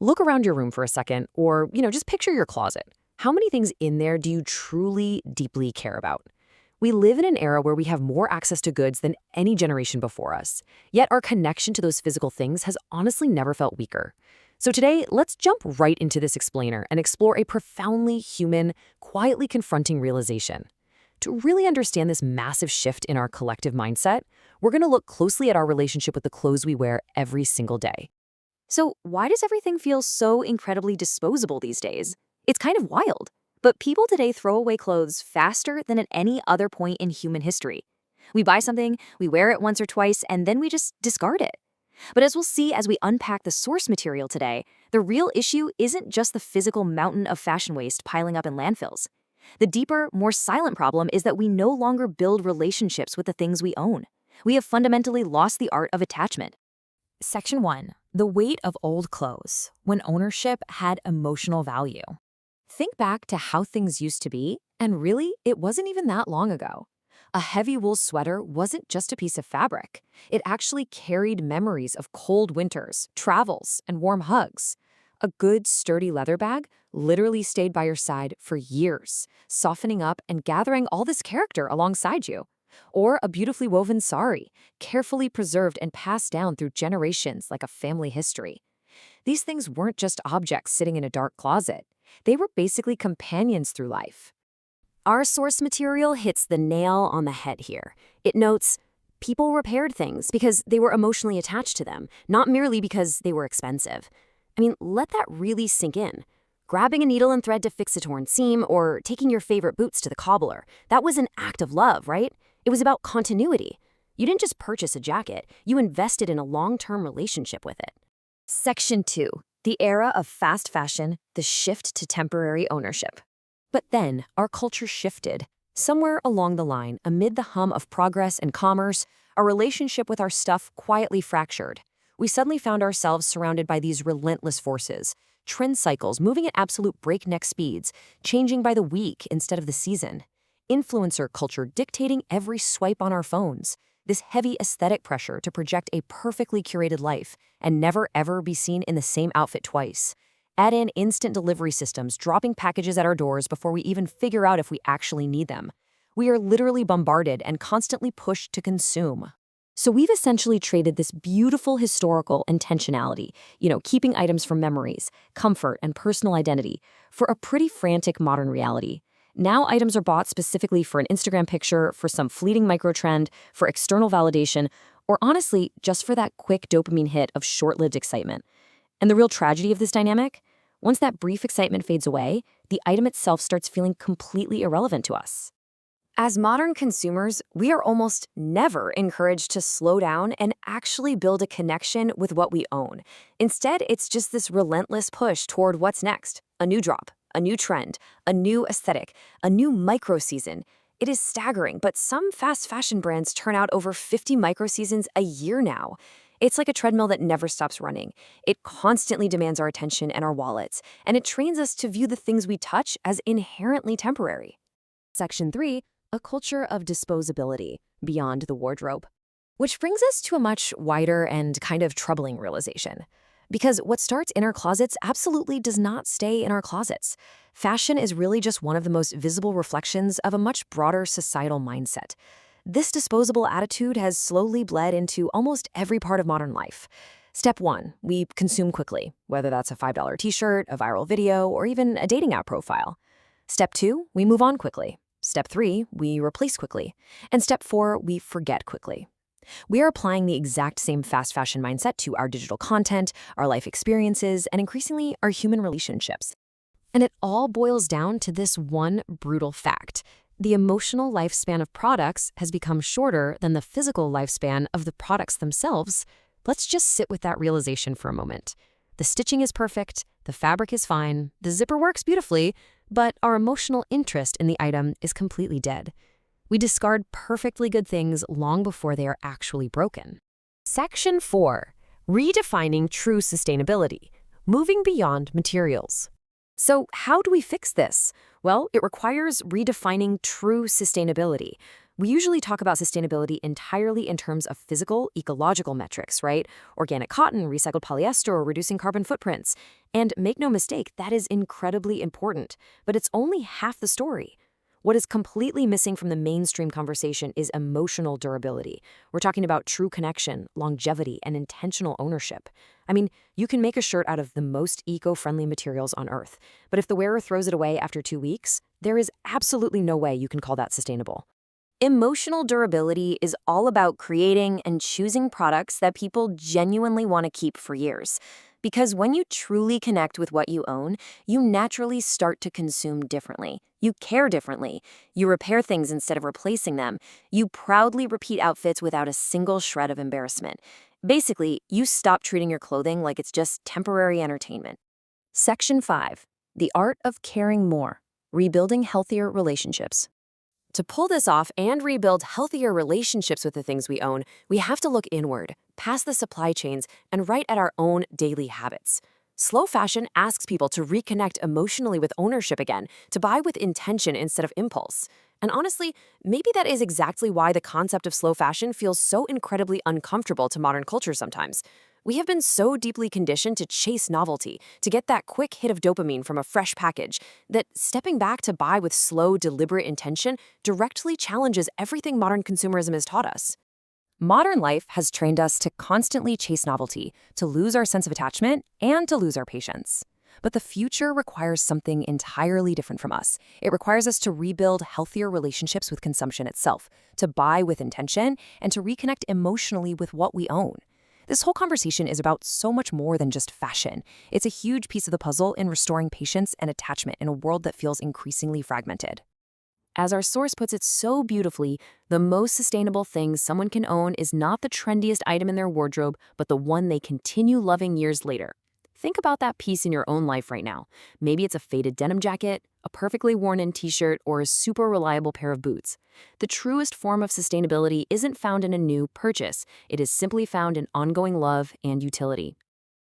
Look around your room for a second, or, just picture your closet. How many things in there do you truly, deeply care about? We live in an era where we have more access to goods than any generation before us. Yet our connection to those physical things has honestly never felt weaker. So today, let's jump right into this explainer and explore a profoundly human, quietly confronting realization. To really understand this massive shift in our collective mindset, we're going to look closely at our relationship with the clothes we wear every single day. So, why does everything feel so incredibly disposable these days? It's kind of wild. But people today throw away clothes faster than at any other point in human history. We buy something, we wear it once or twice, and then we just discard it. But as we'll see as we unpack the source material today, the real issue isn't just the physical mountain of fashion waste piling up in landfills. The deeper, more silent problem is that we no longer build relationships with the things we own. We have fundamentally lost the art of attachment. Section 1. The weight of old clothes, when ownership had emotional value. Think back to how things used to be, and really, it wasn't even that long ago. A heavy wool sweater wasn't just a piece of fabric. It actually carried memories of cold winters, travels, and warm hugs. A good, sturdy leather bag literally stayed by your side for years, softening up and gathering all this character alongside you. Or a beautifully woven sari, carefully preserved and passed down through generations like a family history. These things weren't just objects sitting in a dark closet. They were basically companions through life. Our source material hits the nail on the head here. It notes, people repaired things because they were emotionally attached to them, not merely because they were expensive. I mean, let that really sink in. Grabbing a needle and thread to fix a torn seam, or taking your favorite boots to the cobbler, that was an act of love, right? It was about continuity. You didn't just purchase a jacket, you invested in a long-term relationship with it. Section 2. The era of fast fashion, the shift to temporary ownership. But then, our culture shifted. Somewhere along the line, amid the hum of progress and commerce, our relationship with our stuff quietly fractured. We suddenly found ourselves surrounded by these relentless forces, trend cycles moving at absolute breakneck speeds, changing by the week instead of the season. Influencer culture dictating every swipe on our phones, this heavy aesthetic pressure to project a perfectly curated life and never ever be seen in the same outfit twice. Add in instant delivery systems dropping packages at our doors before we even figure out if we actually need them. We are literally bombarded and constantly pushed to consume. So we've essentially traded this beautiful historical intentionality, keeping items from memories, comfort, and personal identity, for a pretty frantic modern reality. Now items are bought specifically for an Instagram picture, for some fleeting microtrend, for external validation, or honestly, just for that quick dopamine hit of short-lived excitement. And the real tragedy of this dynamic? Once that brief excitement fades away, the item itself starts feeling completely irrelevant to us. As modern consumers, we are almost never encouraged to slow down and actually build a connection with what we own. Instead, it's just this relentless push toward what's next, a new drop, a new trend, a new aesthetic, a new micro-season. It is staggering, but some fast fashion brands turn out over 50 micro-seasons a year now. It's like a treadmill that never stops running. It constantly demands our attention and our wallets, and it trains us to view the things we touch as inherently temporary. Section 3. A culture of disposability beyond the wardrobe. Which brings us to a much wider and kind of troubling realization. Because what starts in our closets absolutely does not stay in our closets. Fashion is really just one of the most visible reflections of a much broader societal mindset. This disposable attitude has slowly bled into almost every part of modern life. Step 1, we consume quickly, whether that's a $5 t-shirt, a viral video, or even a dating app profile. Step 2, we move on quickly. Step 3, we replace quickly. And step 4, we forget quickly. We are applying the exact same fast fashion mindset to our digital content, our life experiences, and increasingly our human relationships. And it all boils down to this one brutal fact. The emotional lifespan of products has become shorter than the physical lifespan of the products themselves. Let's just sit with that realization for a moment. The stitching is perfect, the fabric is fine, the zipper works beautifully, but our emotional interest in the item is completely dead. We discard perfectly good things long before they are actually broken. Section 4. Redefining true sustainability, moving beyond materials. So how do we fix this? Well, it requires redefining true sustainability. We usually talk about sustainability entirely in terms of physical, ecological metrics, right? Organic cotton, recycled polyester, reducing carbon footprints. And make no mistake, that is incredibly important, but it's only half the story. What is completely missing from the mainstream conversation is emotional durability. We're talking about true connection, longevity, and intentional ownership. I mean, you can make a shirt out of the most eco-friendly materials on Earth, but if the wearer throws it away after 2 weeks, there is absolutely no way you can call that sustainable. Emotional durability is all about creating and choosing products that people genuinely want to keep for years. Because when you truly connect with what you own, you naturally start to consume differently. You care differently. You repair things instead of replacing them. You proudly repeat outfits without a single shred of embarrassment. Basically, you stop treating your clothing like it's just temporary entertainment. Section 5. The Art of Caring More. Rebuilding Healthier Relationships. To pull this off and rebuild healthier relationships with the things we own, we have to look inward, past the supply chains, and right at our own daily habits. Slow fashion asks people to reconnect emotionally with ownership again, to buy with intention instead of impulse. And honestly, maybe that is exactly why the concept of slow fashion feels so incredibly uncomfortable to modern culture sometimes. We have been so deeply conditioned to chase novelty, to get that quick hit of dopamine from a fresh package, that stepping back to buy with slow, deliberate intention directly challenges everything modern consumerism has taught us. Modern life has trained us to constantly chase novelty, to lose our sense of attachment, and to lose our patience. But the future requires something entirely different from us. It requires us to rebuild healthier relationships with consumption itself, to buy with intention, and to reconnect emotionally with what we own. This whole conversation is about so much more than just fashion. It's a huge piece of the puzzle in restoring patience and attachment in a world that feels increasingly fragmented. As our source puts it so beautifully, the most sustainable thing someone can own is not the trendiest item in their wardrobe, but the one they continue loving years later. Think about that piece in your own life right now. Maybe it's a faded denim jacket, a perfectly worn-in t-shirt, or a super reliable pair of boots. The truest form of sustainability isn't found in a new purchase. It is simply found in ongoing love and utility.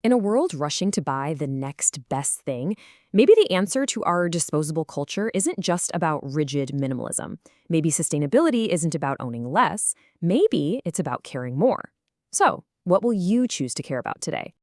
In a world rushing to buy the next best thing, maybe the answer to our disposable culture isn't just about rigid minimalism. Maybe sustainability isn't about owning less. Maybe it's about caring more. So, what will you choose to care about today?